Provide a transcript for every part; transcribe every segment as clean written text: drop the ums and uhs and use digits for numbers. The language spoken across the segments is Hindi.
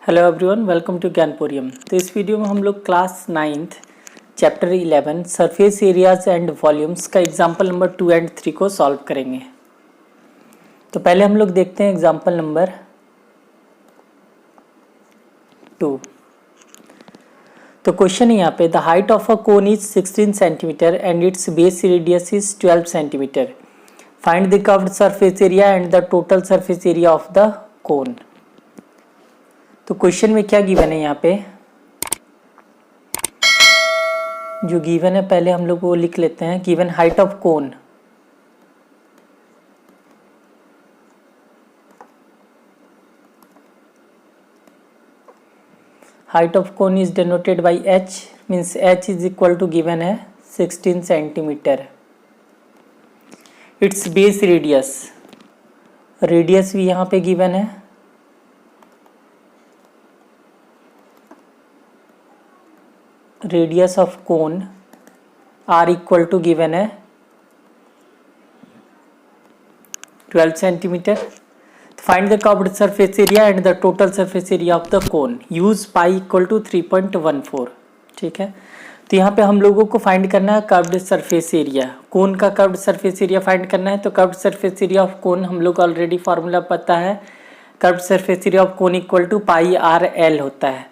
Hello everyone, welcome to Gyanporium. तो इस वीडियो में हम लोग class 9th chapter 11 surface areas and volumes का एग्जांपल नंबर 2 एंड 3 को सॉल्व करेंगे। तो पहले हम लोग देखते हैं एग्जांपल नंबर 2। तो क्वेश्चन है यहाँ पे, the height of a cone is 16 centimetre and it's base radius is 12 centimetre. Find the curved surface area and the total surface area of the कोन। तो क्वेश्चन में क्या गिवन है यहाँ पे, जो गिवन है पहले हम लोग वो लिख लेते हैं। Given height of cone, height of cone is denoted by h, means h is equal to given है 16 centimetre. Its base radius, radius भी यहाँ पे गिवन है, radius of cone r equal to given है 12 centimetre. Find the curved surface area and the total surface area of the cone. Use pi equal to 3.14। ठीक है, तो यहाँ पे हम लोगों को फाइंड करना है कर्व्ड सरफेस एरिया, कोन का कर्व्ड सरफेस एरिया फाइंड करना है। तो curved surface area of cone हम लोग ऑलरेडी फार्मूला पता है, curved surface area of cone equal to pi R L होता है।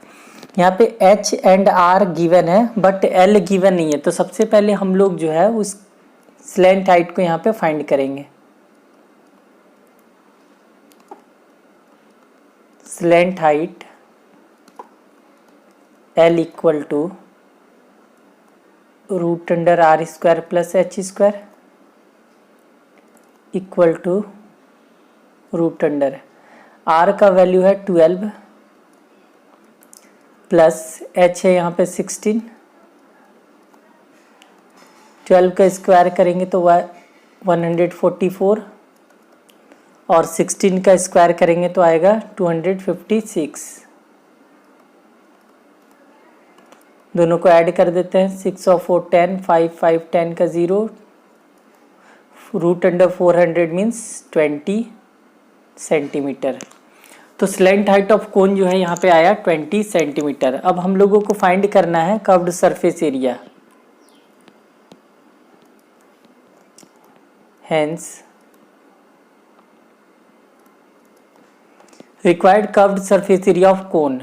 यहाँ पे h एंड r गिवन है बट l गिवन नहीं है, तो सबसे पहले हम लोग जो है उस स्लैंट हाइट को यहाँ पे फाइंड करेंगे। Slant height l equal to root under r square plus h square equal to root under r का वैल्यू है 12 प्लस h है यहाँ पे 16, 12 का स्क्वायर करेंगे तो 144 और 16 का स्क्वायर करेंगे तो आएगा 256। दोनों को ऐड कर देते हैं, 6 और 4 10, 5 5 10 का 0, रूट अंडर 400 मीन्स 20 सेंटीमीटर। तो स्लैंट हाइट ऑफ कोन जो है यहाँ पे आया 20 सेंटीमीटर। अब हम लोगों को फाइंड करना है curved surface area. Hence required curved surface area of cone.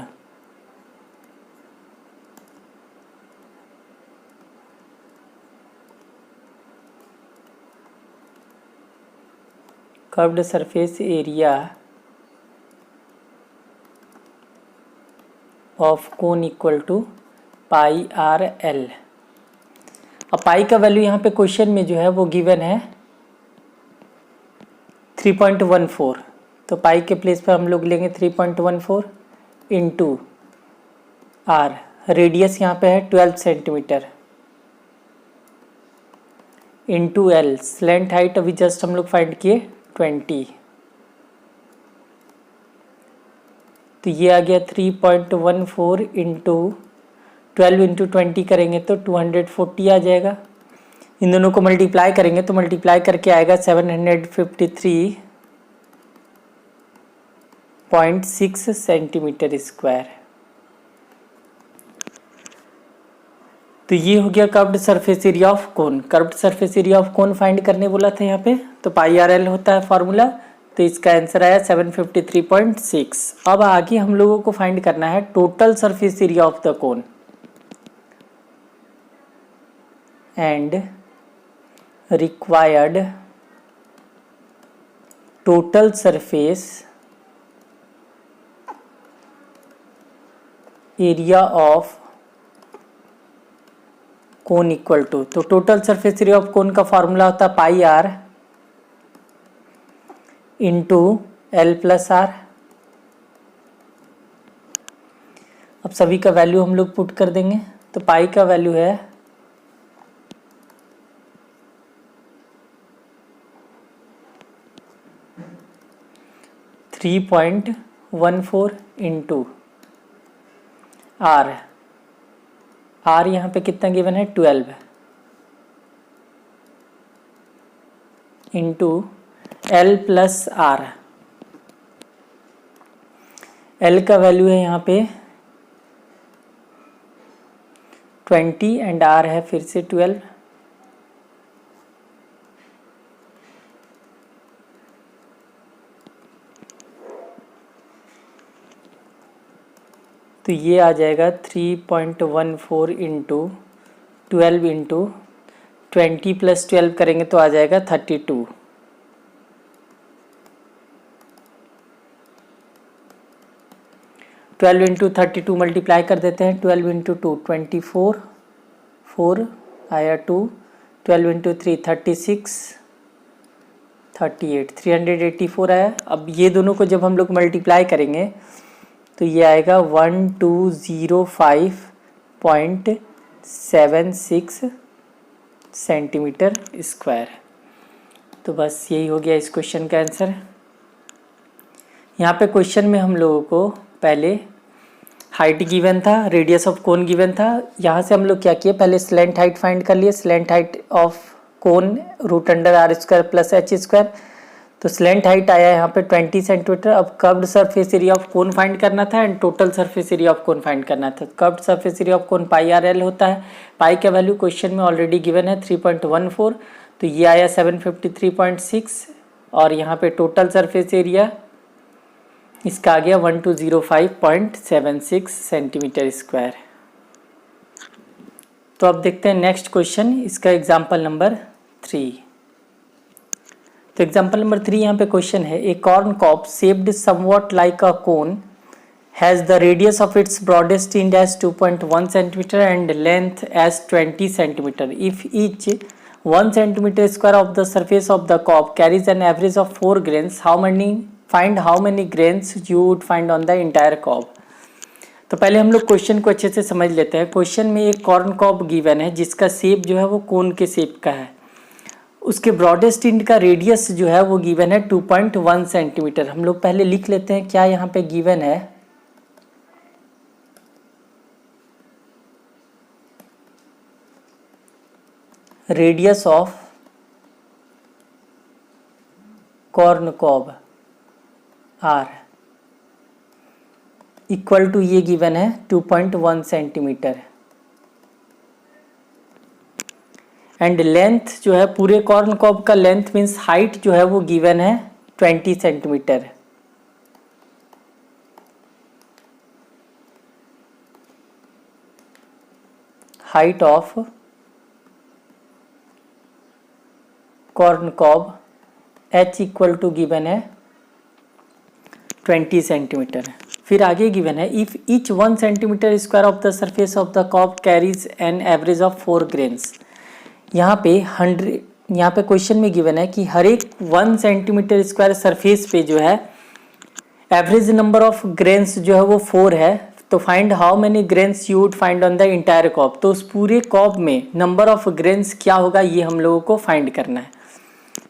Curved surface area of cone equal to pi R L. अब पाई का वैल्यू यहाँ पे क्वेश्चन में जो है वो गिवन है 3.14, तो पाई के प्लेस पर हम लोग लेंगे 3.14 इंटू आर। रेडियस यहाँ पे है 12 centimetre into L. Slant height अभी जस्ट हम लोग फाइंड किए 20, तो ये आ गया 3.14 इंटू 12 इंटू 20 करेंगे तो 240 आ जाएगा। इन दोनों को मल्टीप्लाई करेंगे तो मल्टीप्लाई करके आएगा 753.6 सेंटीमीटर स्क्वायर। तो ये हो गया curved surface area of cone. Curved surface area of cone find करने बोला था यहाँ पे, तो पाई आर एल होता है फॉर्मूला, तो इसका आंसर आया 753.6। अब आगे हम लोगों को फाइंड करना है total surface area of the cone and required total surface area of cone equal to, तो total surface area of cone का फॉर्मूला होता है pi r into L plus r. अब सभी का वैल्यू हम लोग पुट कर देंगे, तो पाई का वैल्यू है 3.14 इंटू आर। आर यहाँ पे कितना गिवन है 12 into L plus R. L का वैल्यू है यहाँ पे 20 एंड आर है फिर से 12। तो ये आ जाएगा 3.14 इंटू 12 इंटू 20 + 12 करेंगे तो आ जाएगा 32। ट्वेल्व इंटू 32 मल्टीप्लाई कर देते हैं। 12 इंटू 2 24, 4 आया 2, 12 इंटू 3 36, 38, 384 आया। अब ये दोनों को जब हम लोग मल्टीप्लाई करेंगे तो ये आएगा 1205.76 सेंटीमीटर स्क्वायर। तो बस यही हो गया इस क्वेश्चन का आंसर। यहाँ पे क्वेश्चन में हम लोगों को पहले हाइट गिवन था, रेडियस ऑफ कोन गिवन था। यहाँ से हम लोग क्या किए, पहले स्लेंट हाइट फाइंड कर लिए। Slant height of cone √r² + h²। तो स्लेंट हाइट आया यहाँ पे 20 सेंटीमीटर। अब curved surface area of cone find करना था and total surface area of cone find करना था। Curved surface area of cone πr/l होता है। पाई का वैल्यू क्वेश्चन में ऑलरेडी गिवन है 3.14, तो ये आया 753.6। और यहाँ पे टोटल सरफेस एरिया इसका आ गया 1205.76 सेंटीमीटर स्क्वायर। तो अब देखते हैं नेक्स्ट क्वेश्चन, इसका एग्जाम्पल नंबर 3। तो एग्जाम्पल नंबर 3 यहाँ पे क्वेश्चन है, a corn cob shaped somewhat like a cone has the radius of its broadest end as 2.1 centimetre and length as 20 centimetre. If each 1 centimetre square of the surface of the cob carries an average of 4 grains, find how many grains you would find on the entire cob। तो पहले हम लोग क्वेश्चन को अच्छे से समझ लेते हैं। क्वेश्चन में एक कॉर्न कॉब गिवन है जिसका शेप जो है वो कोन के शेप का है। उसके ब्रॉडेस्ट एंड का रेडियस जो है वो गिवन है 2.1 सेंटीमीटर। हम लोग पहले लिख लेते हैं क्या यहाँ पे गिवन है। Radius of corn cob R equal to ये गिवन है 2.1 सेंटीमीटर एंड लेंथ जो है पूरे कॉर्न कॉब का लेंथ मीन्स हाइट जो है वो गिवन है 20 centimetre. Height of corn cob H equal to given है 20 सेंटीमीटर। फिर आगे गिवन है if each 1 centimetre square of the surface of the cob carries an average of 4 grains. यहाँ पे क्वेश्चन में गिवन है कि हर एक 1 सेंटीमीटर स्क्वायर सरफेस पे जो है एवरेज नंबर ऑफ ग्रेन्स जो है वो 4 है। तो find how many grains you would find on the entire cob. तो उस पूरे कॉब में नंबर ऑफ ग्रेन्स क्या होगा ये हम लोगों को फाइंड करना है।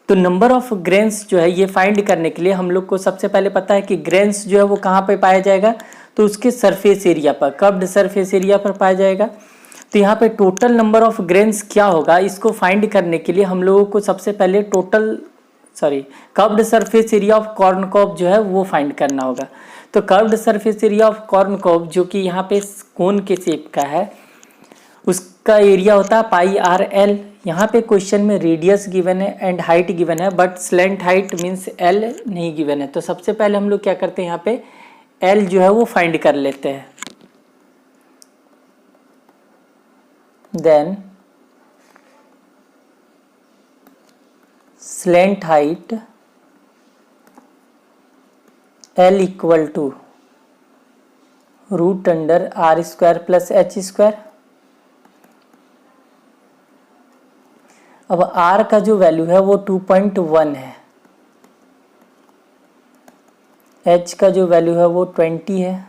तो नंबर ऑफ ग्रेन्स जो है ये फाइंड करने के लिए हम लोग को सबसे पहले पता है कि ग्रेन्स जो है वो कहाँ पे पाया जाएगा, तो उसके सरफेस एरिया पर, कर्व्ड सरफेस एरिया पर पाया जाएगा। तो यहाँ पे टोटल नंबर ऑफ ग्रेन्स क्या होगा इसको फाइंड करने के लिए हम लोगों को सबसे पहले curved surface area of corn cob जो है वो फाइंड करना होगा। तो curved surface area of corn cob जो कि यहाँ पे कोन के शेप का है उसका एरिया होता है πr/l। यहाँ पे क्वेश्चन में रेडियस गिवन है एंड हाइट गिवन है but slant height means l नहीं गिवन है। तो सबसे पहले हम लोग क्या करते हैं यहाँ पे l जो है वो फाइंड कर लेते हैं। Then slant height l equal to √r² + h²। अब r का जो वैल्यू है वो 2.1 है, h का जो वैल्यू है वो 20 है।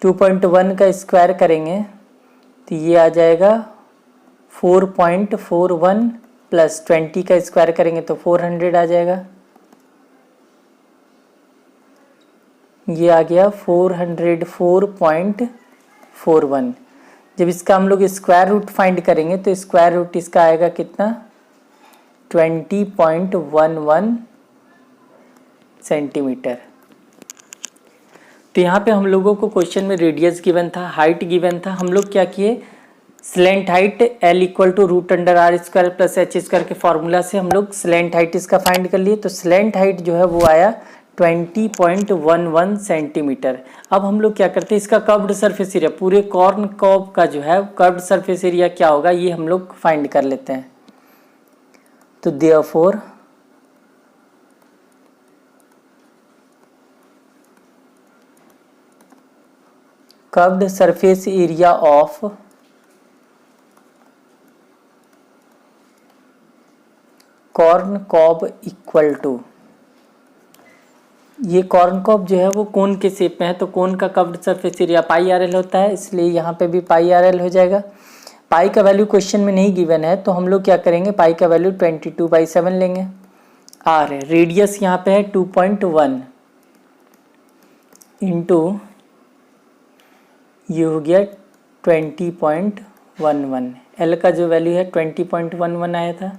2.1 का स्क्वायर करेंगे तो ये आ जाएगा 4.41 प्लस 20 का स्क्वायर करेंगे तो 400 आ जाएगा। ये आ गया 404.41। जब इसका हम लोग स्क्वायर रूट फाइंड करेंगे तो स्क्वायर रूट इसका आएगा कितना 20.11 सेंटीमीटर। तो यहाँ पे हम लोगों को क्वेश्चन में रेडियस गिवन था, हाइट गिवन था। हम लोग क्या किए, slant height L equal to √r² plus h² के फॉर्मूला से हम लोग स्लेंट हाइट इसका फाइंड कर लिए। तो स्लेंट हाइट जो है वो आया 20.11 सेंटीमीटर। अब हम लोग क्या करते हैं, इसका कर्व्ड सरफेस एरिया, पूरे कॉर्न कॉब का जो है कर्व्ड सरफेस एरिया क्या होगा ये हम लोग फाइंड कर लेते हैं। तो therefore curved surface area of corn cob equal to, ये कॉर्न कॉब जो है वो कोन के शेप में है, तो कोन का curved surface area pi RL होता है, इसलिए यहाँ पे भी पाई RL हो जाएगा। पाई का वैल्यू क्वेश्चन में नहीं गिवन है, तो हम लोग क्या करेंगे, पाई का वैल्यू 22/7 लेंगे। आर है, रेडियस यहाँ पे है 2.1 इंटू ये हो गया 20.11। एल का जो वैल्यू है 20.11 आया था।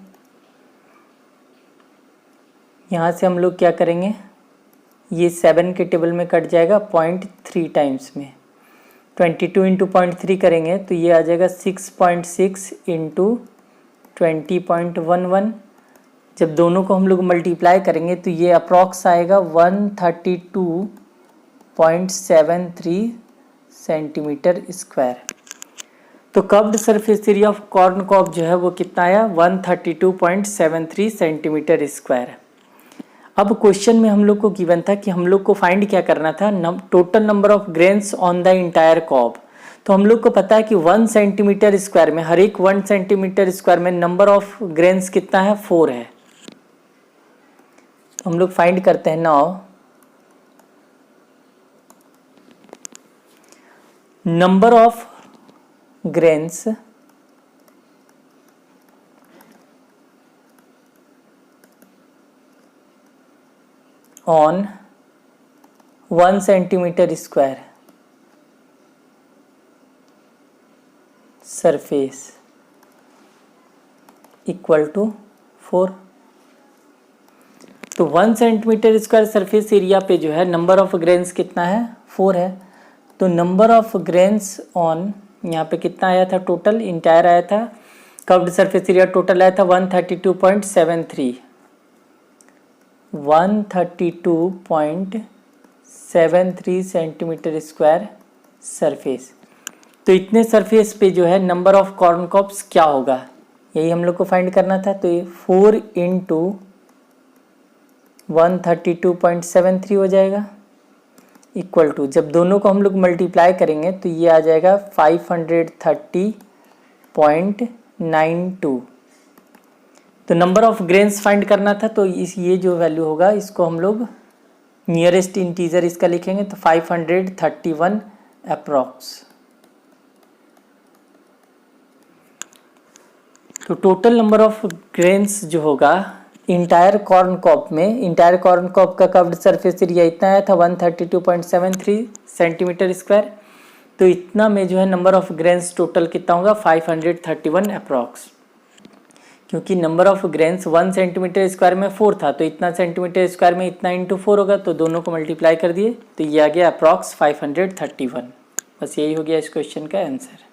यहाँ से हम लोग क्या करेंगे, ये 7 के टेबल में कट जाएगा 0.3 टाइम्स में, 22 इंटू 0.3 करेंगे तो ये आ जाएगा 6.6 इंटू 20.11। जब दोनों को हम लोग मल्टीप्लाई करेंगे तो ये अप्रॉक्स आएगा 132.73 सेंटीमीटर स्क्वायर। तो curved surface area of corn cob जो है वो कितना आया, 132.73 सेंटीमीटर स्क्वायर। अब क्वेश्चन में हम लोग को गिवन था कि हम लोग को फाइंड क्या करना था, total number of grains on the entire cob. तो हम लोग को पता है कि 1 सेंटीमीटर स्क्वायर में, हर एक 1 सेंटीमीटर स्क्वायर में नंबर ऑफ ग्रेन्स कितना है, 4 है। तो हम लोग फाइंड करते हैं now number of grains on 1 centimetre square surface equal to 4। तो 1 सेंटीमीटर स्क्वायर सरफेस एरिया पे जो है नंबर ऑफ ग्रेन्स कितना है, 4 है। तो नंबर ऑफ ग्रेन्स ऑन, यहाँ पे कितना आया था, टोटल इंटायर आया था, कर्व्ड सरफेस एरिया टोटल आया था 132.73 132.73 सेंटीमीटर स्क्वायर सरफेस। तो इतने सरफेस पे जो है नंबर ऑफ कॉर्न कॉब्स क्या होगा, यही हम लोग को फाइंड करना था। तो ये 4 इंटू 132.73 हो जाएगा इक्वल टू, जब दोनों को हम लोग मल्टीप्लाई करेंगे तो ये आ जाएगा 530.92। तो नंबर ऑफ ग्रेन्स फाइंड करना था, तो ये जो वैल्यू होगा इसको हम लोग नियरेस्ट इंटीजर इसका लिखेंगे, तो 531 अप्रॉक्स। तो टोटल नंबर ऑफ ग्रेन्स जो होगा इंटायर कॉर्न कॉब में, इंटायर कॉर्न कॉब का कर्व्ड सरफेस एरिया इतना आया था 132.73 सेंटीमीटर स्क्वायर। तो इतना में जो है नंबर ऑफ ग्रेन्स टोटल कितना होगा, 531 अप्रॉक्स। क्योंकि number of grains 1 centimetre square में 4 था, तो इतना सेंटीमीटर स्क्वायर में इतना इंटू 4 होगा, तो दोनों को मल्टीप्लाई कर दिए तो ये आ गया अप्रॉक्स 531। बस यही हो गया इस क्वेश्चन का आंसर।